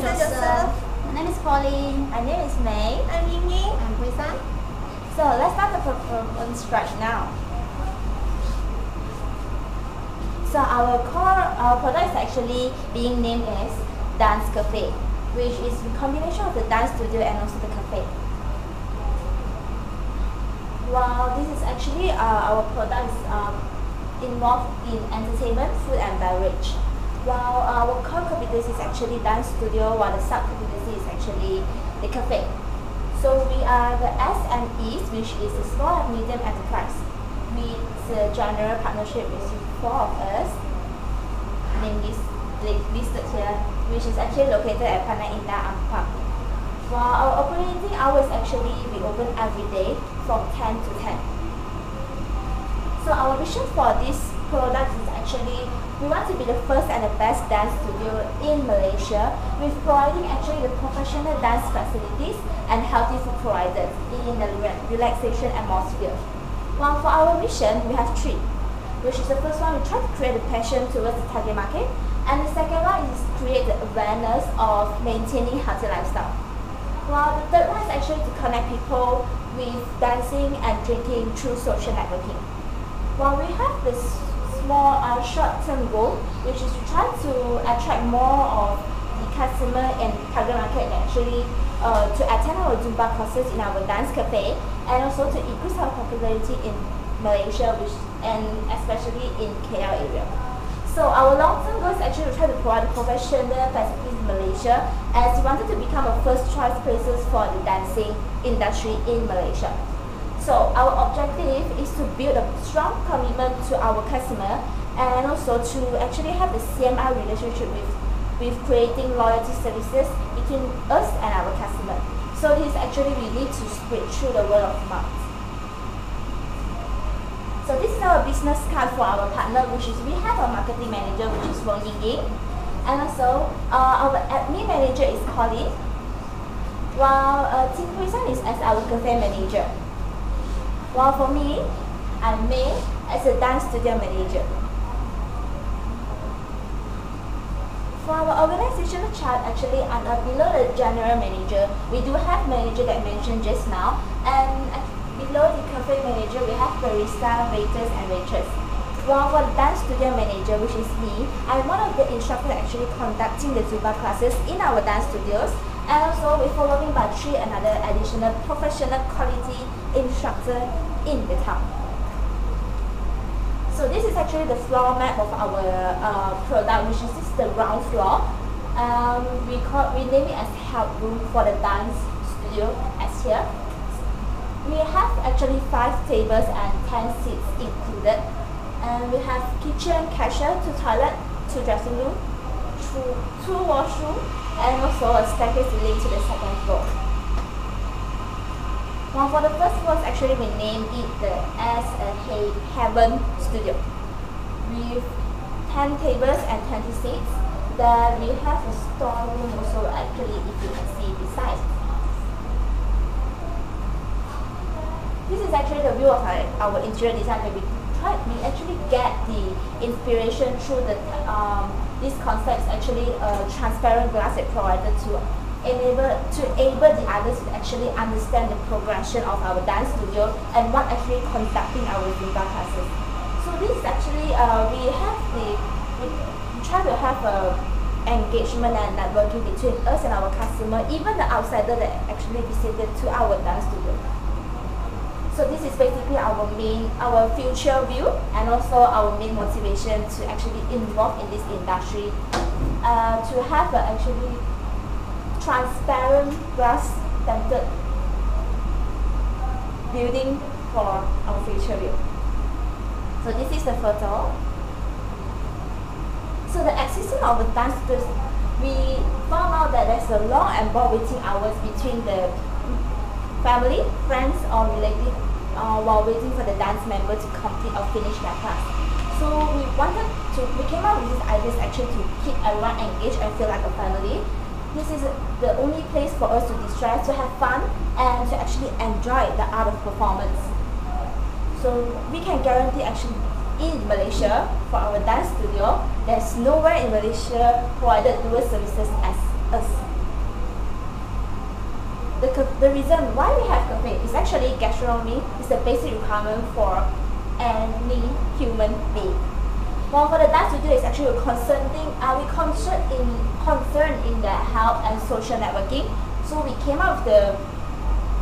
introduce yourself. My name is Pauline. My name is May. I'm Ying. I'm Huisan. So let's start the from scratch now. So our product is actually being named as Dance Café, which is a combination of the dance studio and also the cafe. Well, this is actually our products involved in entertainment, food and beverage. While our core competency is actually dance studio, while the sub competency is actually the cafe. So we are the SMEs, which is the small and medium enterprise, with the general partnership with 4 of us, named listed here, which is actually located at Panai Indah Ampang. While our operating hours actually we open every day from 10 to 10. So our vision for this product is actually we want to be the first and the best dance studio in Malaysia, with providing actually the professional dance facilities and healthy food provided in the relaxation atmosphere. While for our mission, we have 3, which is the first one, we try to create a passion towards the target market, and the second one is create the awareness of maintaining healthy lifestyle. While the third one is actually to connect people with dancing and drinking through social networking. While we have this small short-term goal, which is to try to attract more of the customer and target market and actually to attend our Zumba courses in our dance cafe, and also to increase our popularity in Malaysia, and especially in KL area. So our long-term goal is actually to try to provide professional facilities in Malaysia, as we wanted to become a first choice places for the dancing industry in Malaysia. So our objective is to build a strong commitment to our customer, and also to actually have the CMI relationship with creating loyalty services between us and our customer. So this actually we need to spread through the word of mouth. So this is our business card for our partner, which is we have a marketing manager, which is Wong Ying Ying, and also our admin manager is Pauline, while Tim Huisan is as our cafe manager. While for me, I'm May as a dance studio manager. For our organizational chart, actually below the general manager, we do have manager that I mentioned just now, and below the cafe manager, we have barista, waiters and waitress. While for the dance studio manager, which is me, I'm one of the instructors actually conducting the Zumba classes in our dance studios, and also we're following by 3 another additional professional quality instructor in the town. So this is actually the floor map of our product, which is the ground floor. We name it as help room for the dance studio as here. We have actually 5 tables and 10 seats included, and we have kitchen, cashier, 2 toilet, 2 dressing room, 2 washroom, and also a staircase leading to the 2nd floor. Well, for the first floor, actually we named it as a Heaven Studio, with 10 tables and 20 seats. Then we have a storeroom also, actually, if you can see beside. This is actually the view of our interior design, where we actually get the inspiration through the this concept is actually a transparent glass that provided to enable the others to actually understand the progression of our dance studio and what actually conducting our Zumba classes. So this is actually we try to have a engagement and networking between us and our customer, even the outsider that actually visited to our dance studio. So this is basically our future view, and also our main motivation to actually involve in this industry, to have actually transparent glass tinted building for our future view. So this is the photo. So the existence of the dance studios, we found out that there's a long and long waiting hours between the family, friends or relatives while waiting for the dance member to complete or finish their class. So we came up with this idea actually to keep everyone engaged and feel like a family. This is the only place for us to distress, to have fun, and to actually enjoy the art of performance. So we can guarantee actually in Malaysia, for our dance studio, there's nowhere in Malaysia provided dual services as us. the reason why we have cafe is actually gastronomy is the basic requirement for any human being. Well, for the dance studio is actually concerned in the health and social networking. So we came up with the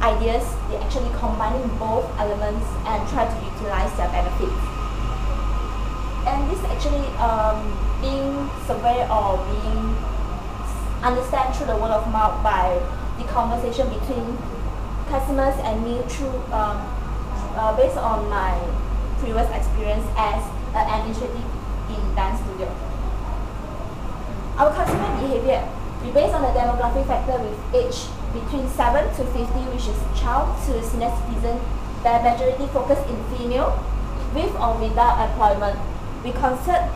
ideas, they actually combining both elements and try to utilize their benefits. And this actually being surveyed or being understand through the word of mouth by the conversation between customers and me through based on my previous experience as an administrative in dance studio. Our customer behavior, we based on the demographic factor with age between 7 to 50, which is child to senior citizen, the majority focus in female, with or without employment. We concern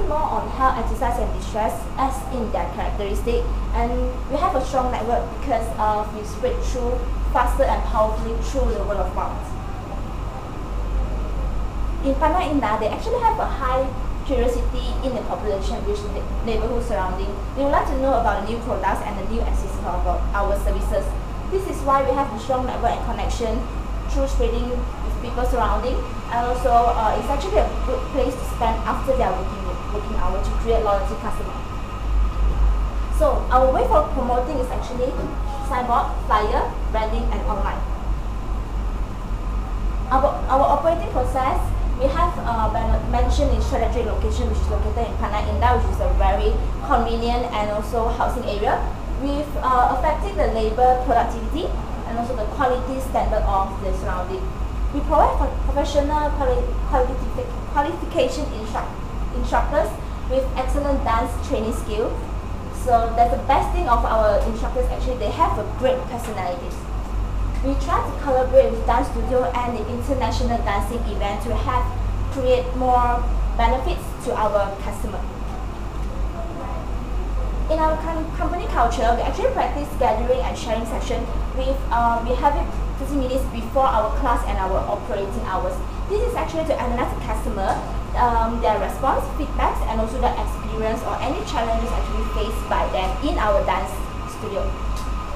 more on health, exercise and distress as in their characteristic, and we have a strong network because we spread through faster and powerfully through the word of mouth. In Panai Indah, they actually have a high curiosity in the population, which is the neighborhood surrounding. They would like to know about the new products and the new access of our services. This is why we have a strong network and connection through spreading with people surrounding, and also it's actually a good place to spend after their working hour to create loyalty customer. So our way for promoting is actually signboard, flyer, branding and online. Our operating process, we have mentioned in strategic location, which is located in Panai Indah, which is a very convenient and also housing area, with affecting the labor productivity and also the quality standard of the surrounding. We provide professional qualification instructors with excellent dance training skills. So that's the best thing of our instructors, actually they have a great personalities. We try to collaborate with dance studio and the international dancing event to create more benefits to our customer. In our company culture, we actually practice gathering and sharing session with we have it 30 minutes before our class and our operating hours. This is actually to analyze the customer, their response, feedbacks, and also the experience or any challenges actually faced by them in our dance studio.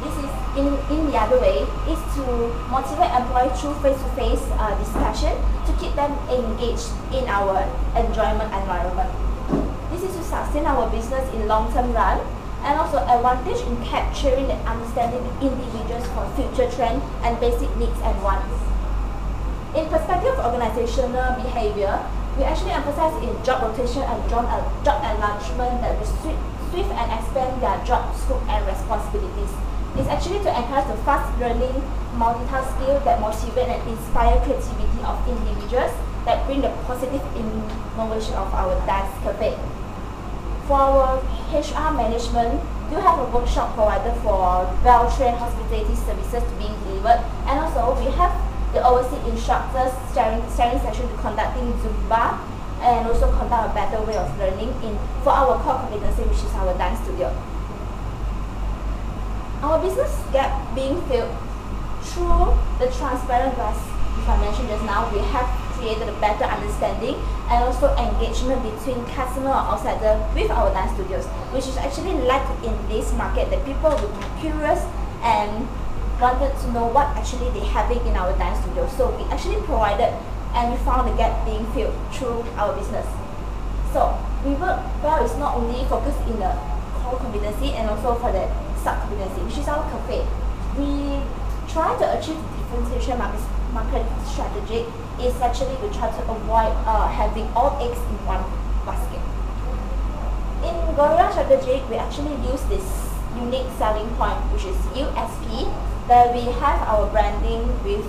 This is in the other way is to motivate employees through face-to-face discussion to keep them engaged in our enjoyment environment. This is to sustain our business in long-term run and also advantage in capturing and understanding individuals for future trends and basic needs and wants. In perspective of organizational behavior, we actually emphasize in job rotation and job enlargement that will swift and expand their job scope and responsibilities. It's actually to encourage the fast learning, multitask skill that motivate and inspire creativity of individuals that bring the positive innovation of our dance cafe. For our HR management, we have a workshop provided for well-trained hospitality services to being delivered, and also we have the overseas instructors sharing session to conducting Zumba and also conduct a better way of learning for our core competency, which is our dance studio. Our business gap being filled through the transparent glass, which I mentioned just now. We have created a better understanding and also engagement between customer or outsider with our dance studios, which is actually lacked in this market, that people will be curious and wanted to know what actually they having in our dance studio. So we actually provided and we found the gap being filled through our business. So we work well is not only focused in the core competency and also for the sub-competency, which is our cafe. We try to achieve the differentiation market strategy is actually we try to avoid having all eggs in one basket. In Gorilla strategy, we actually use this unique selling point, which is USP, that we have our branding with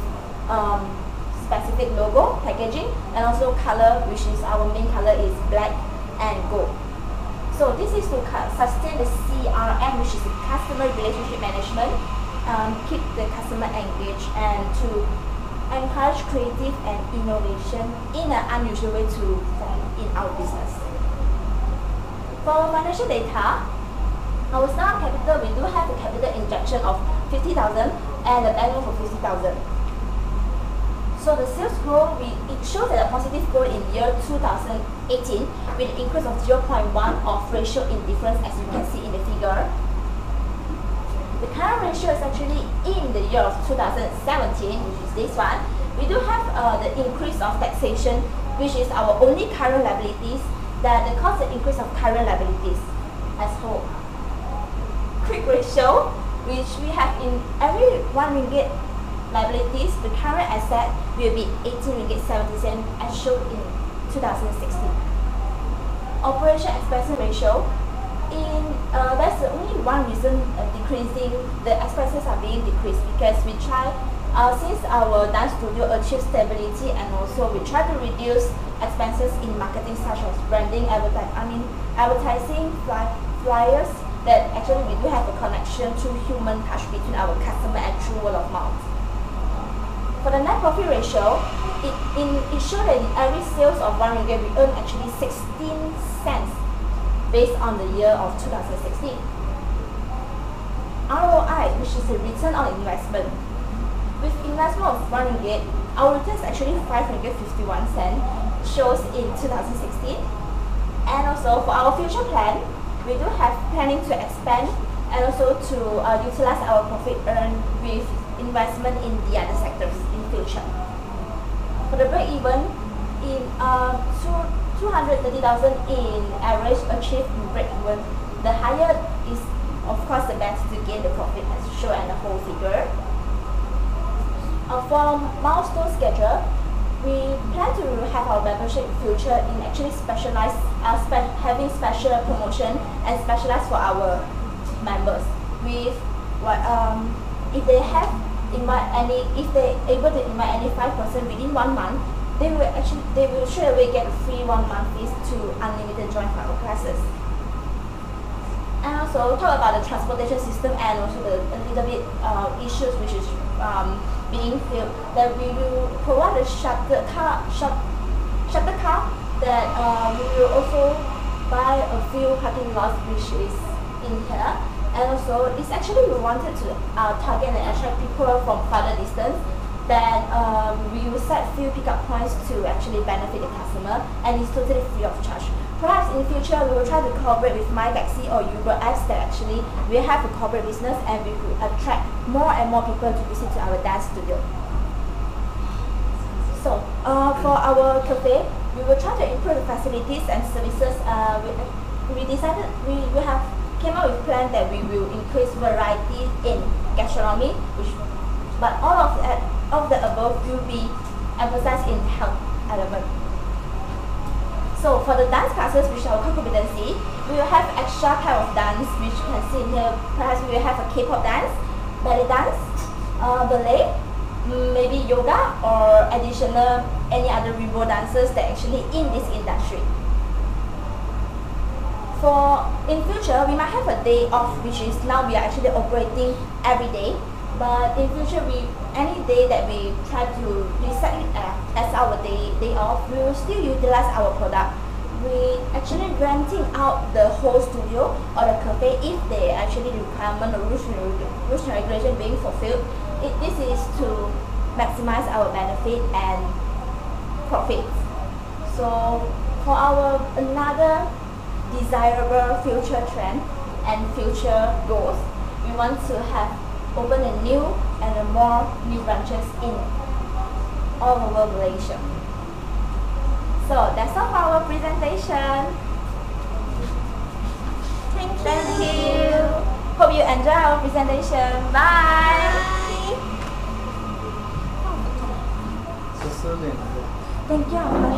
specific logo, packaging, and also color, which is our main color is black and gold. So this is to sustain the CRM, which is the customer relationship management, keep the customer engaged, and to encourage creative and innovation in an unusual way to form in our business. For our financial data, our startup capital, we do have a capital injection of 50,000 and a bank loan for 50,000. So the sales growth, it shows that a positive growth in year 2018 with an increase of 0.1 of ratio in difference, as you can see in the figure. The current ratio is actually in the year of 2017, which is this one. We do have the increase of taxation, which is our only current liabilities, that the cost of increase of current liabilities as whole. Quick ratio, which we have in every 1 ringgit liabilities, the current asset will be 18 ringgit 70 cents as shown in 2016. Operation expense ratio, that's the only one reason decreasing, the expenses are being decreased, because we try, since our dance studio achieves stability, and also we try to reduce expenses in marketing such as branding, advertising, flyers, that actually we do have a connection to human touch between our customer and through word of mouth. For the net profit ratio, it showed that in every sales of 1 ringgit we earn actually 16 cents based on the year of 2016. ROI, which is the return on investment. With investment of 1 ringgit, our return is actually 5 ringgit 51 cents, shows in 2016. And also for our future plan, we do have planning to expand and also to utilize our profit earned with investment in the other sectors in future. For the break-even, in 230,000 in average achieved in break-even, the higher is of course the best to gain the profit as shown in the whole figure. For milestone schedule, we plan to have our membership in future in actually specialized, having special promotion and specialized for our members. With if they have if they able to invite any 5% within 1 month, they will straight away get free 1 month fees to unlimited join for our classes. And also talk about the transportation system and also the a little bit issues which is being filled, that we will provide a shuttle car that we will also buy a few parking lots which is in here. And also it's actually we wanted to target and attract people from farther distance, that we will set few pickup points to actually benefit the customer, and it's totally free of charge. Perhaps in the future we will try to cooperate with MyTaxi or Uber apps that actually we have a corporate business, and we could attract more and more people to visit to our dance studio. So for our cafe, we will try to improve the facilities and services. We decided we have came up with plan that we will increase variety in gastronomy, but all of the above will be emphasized in health element. So for the dance classes, which is our core competency, we will have extra type of dance, which you can see here. Perhaps we will have a K-pop dance, belly dance, ballet, maybe yoga, or additional any other rainbow dances that actually in this industry. For in future, we might have a day off, which is now we are actually operating every day. But in future, any day that we try to reset it as our day off, we will still utilize our product. We actually renting out the whole studio or the cafe if they actually requirement or rules and regulation being fulfilled. This is to maximize our benefit and profit. So for our another desirable future trend and future goals, we want to have open a new and more new branches in all over Malaysia. So that's all for our presentation. Thank you. Hope you enjoy our presentation. Bye. Thank you.